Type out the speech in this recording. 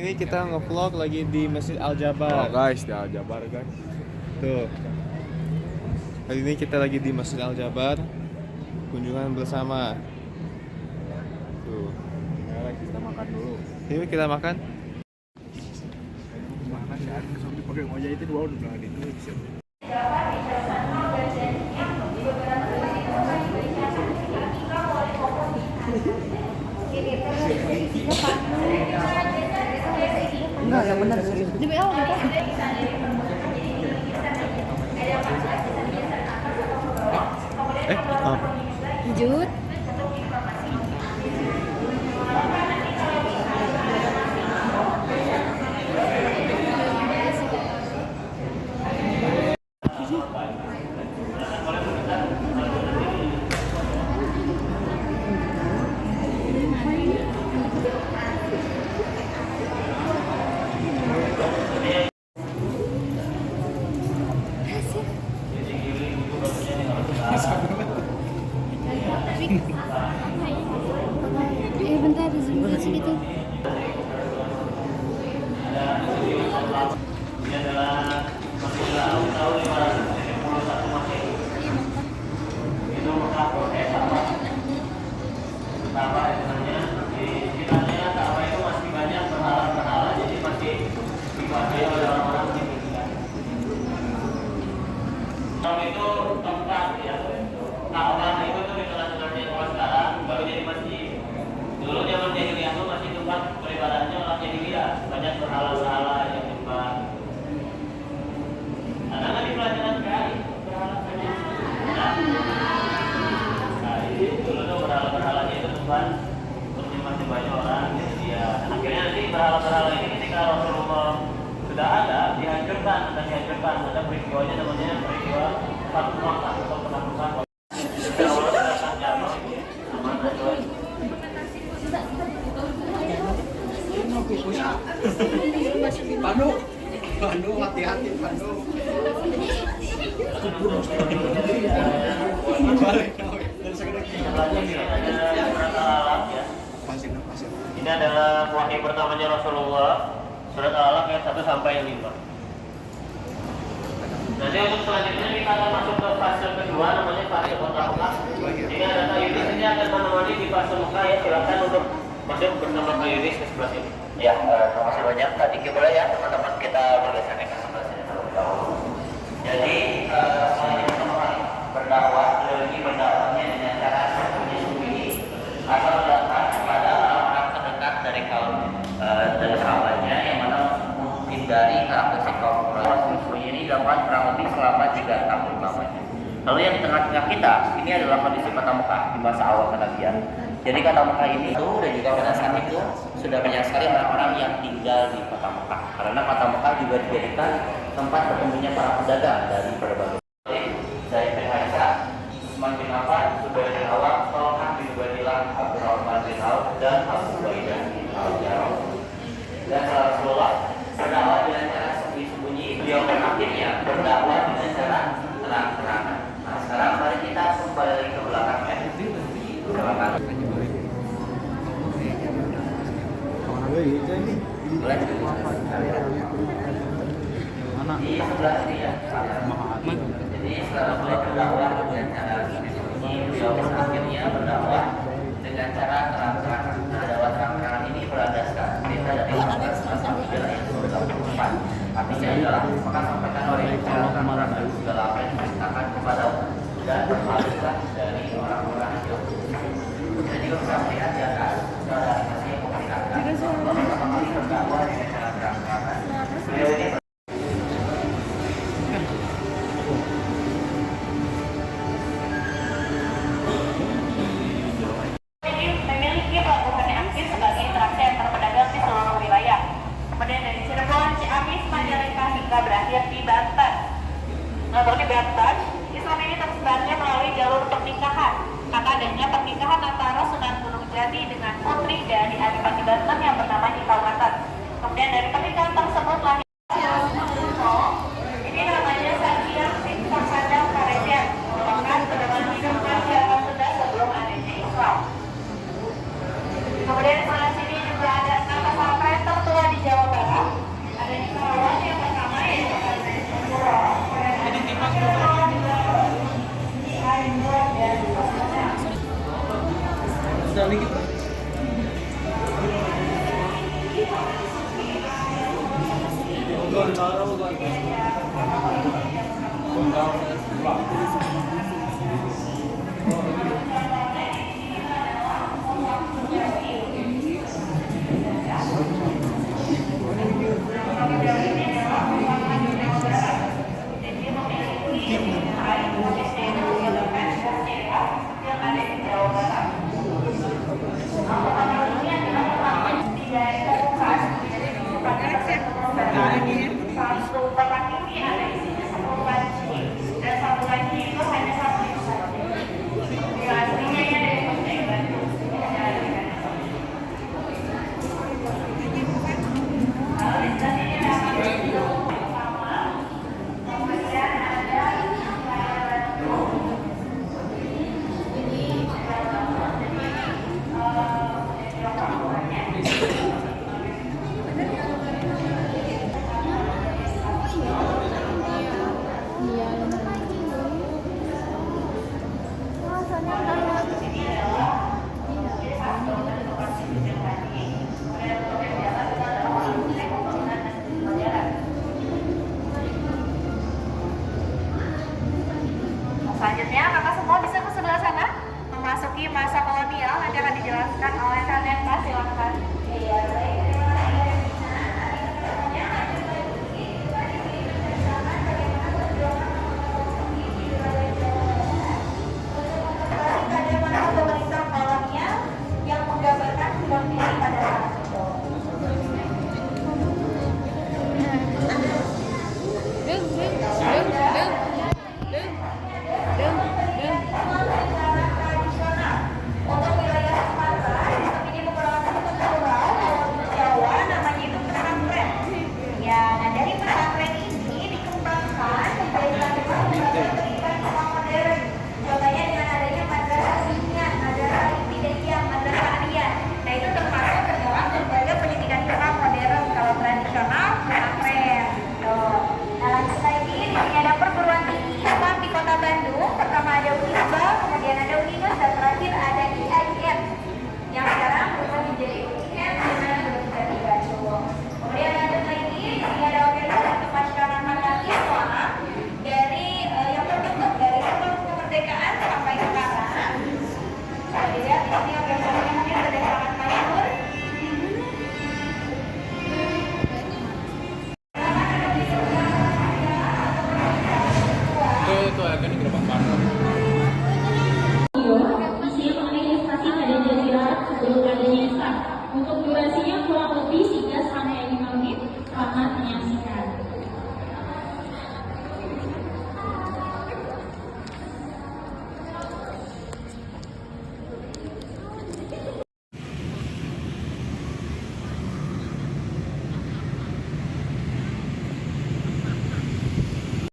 ini kita ngevlog lagi di Masjid Al Oh Jabar. guys, di Al Jabar guys. Tuh. Kali ini kita lagi di Masjid Al Jabar, kunjungan bersama. Tuh. Ya, kita makan dulu. Ini kita makan. Mana sih? Langsung dipakai wajah itu dua udah di itu. Enggak, yang benar serius. Di BL apa? Apa? Lanjut. Bentar, zoom ke sini tuh. Itu tempat ya. Ka'bah itu tuh di tengah-tengahnya kalau sekarang baru jadi masjid. Dulu zaman jahiliyah itu masih tempat beribadatnya orang jahiliyah, banyak berhala-berhala yang nyembah. Ada nggak di pelajaran kali berhala-berhala? Nah, dulu tuh berhala-berhalanya itu tempat untuk menyembah orang. Jadi ya, akhirnya nanti berhala-berhala ini ketika Rasulullah sudah ada dihancurkan. Ada peristiwanya namanya peristiwa Fathu Makkah atau penaklukan. Pandu, hati-hati Pandu. Ini adalah wahyu pertamanya Rasulullah, surat Al-Alaq ayat 1 sampai 5. Nanti untuk selanjutnya kita akan masuk ke fase kedua, namanya fase kota Mekah. Ini ada Kak Yudis, ini akan menemani di fase Mekah ya. Silakan untuk masuk bersama Kak Yudis ke sebelah sini. Ya, terima kasih banyak. Tadi boleh ya teman-teman kita bergeser ke sebelah sini terlebih dahulu. Jadi selanjutnya pertama kali berdakwah, lagi berdakwahnya dengan cara sembunyi-sembunyi atau datang kepada orang-orang terdekat dari kaum dari sahabatnya yang mana menghindari karakteristik kaum sembunyi ini dilakukan kurang lebih selama 3 tahun lamanya. Lalu yang di tengah-tengah kita ini adalah kondisi kota Mekah di masa awal kenabian. Jadi kota Mekah ini itu dan juga pada saat itu sudah banyak sekali orang-orang yang tinggal di kota Mekah. Karena kota Mekah juga dijadikan tempat bertemunya para pedagang dari berbagai dari Aisyah, Utsman bin Affan, Zubair bin Awam, Thalhah bin Ubaidillah, Abdurrahman bin Auf dan Abu Ubaidah bin Al-Jarrah. Dan Rasulullah berdakwah dengan cara sembunyi-sembunyi, beliau akhirnya berdakwah dengan cara terang-terangan. Nah, sekarang mari kita kembali ke belakang ya. Boleh? Di sebelah sini ya. Jadi setelah mulai berdakwah dengan cara ini, beliau akhirnya berdakwah dengan cara terang-terangan. Nah, dakwah terang-terangan ini berlandaskan cerita dari Al-Qur'an yang sudah 24. Artinya adalah maka sampaikan oleh Allah terang-terangan segala apa yang diceritakan kepada dan berpaling dari orang-orang yang kita juga bisa melihat di atas ada animasi yang memperlihatkan pertama kali berdakwah dengan cara terang-terangan. Beliau ini memiliki pelabuhan yang aktif sebagai interaksi antar pedagang di seluruh wilayah. Kemudian dari Cirebon, Ciamis, Majalengka hingga berakhir di Banten. Lalu di Banten, Islam ini tersebarnya melalui jalur pernikahan. Karena adanya pernikahan antara Sunan Gunung Jati dengan putri dari Adipati Banten yang bernama Nyika Banten. Kemudian dari pernikahan tersebut lahir ini namanya Sakyang Sinta Sadang Karesian, merupakan pedoman hidup masyarakat Sunda sebelum adanya Islam. Kemudian di sebelah sini juga ada nama pesantren tertua di Jawa Bondal pulang.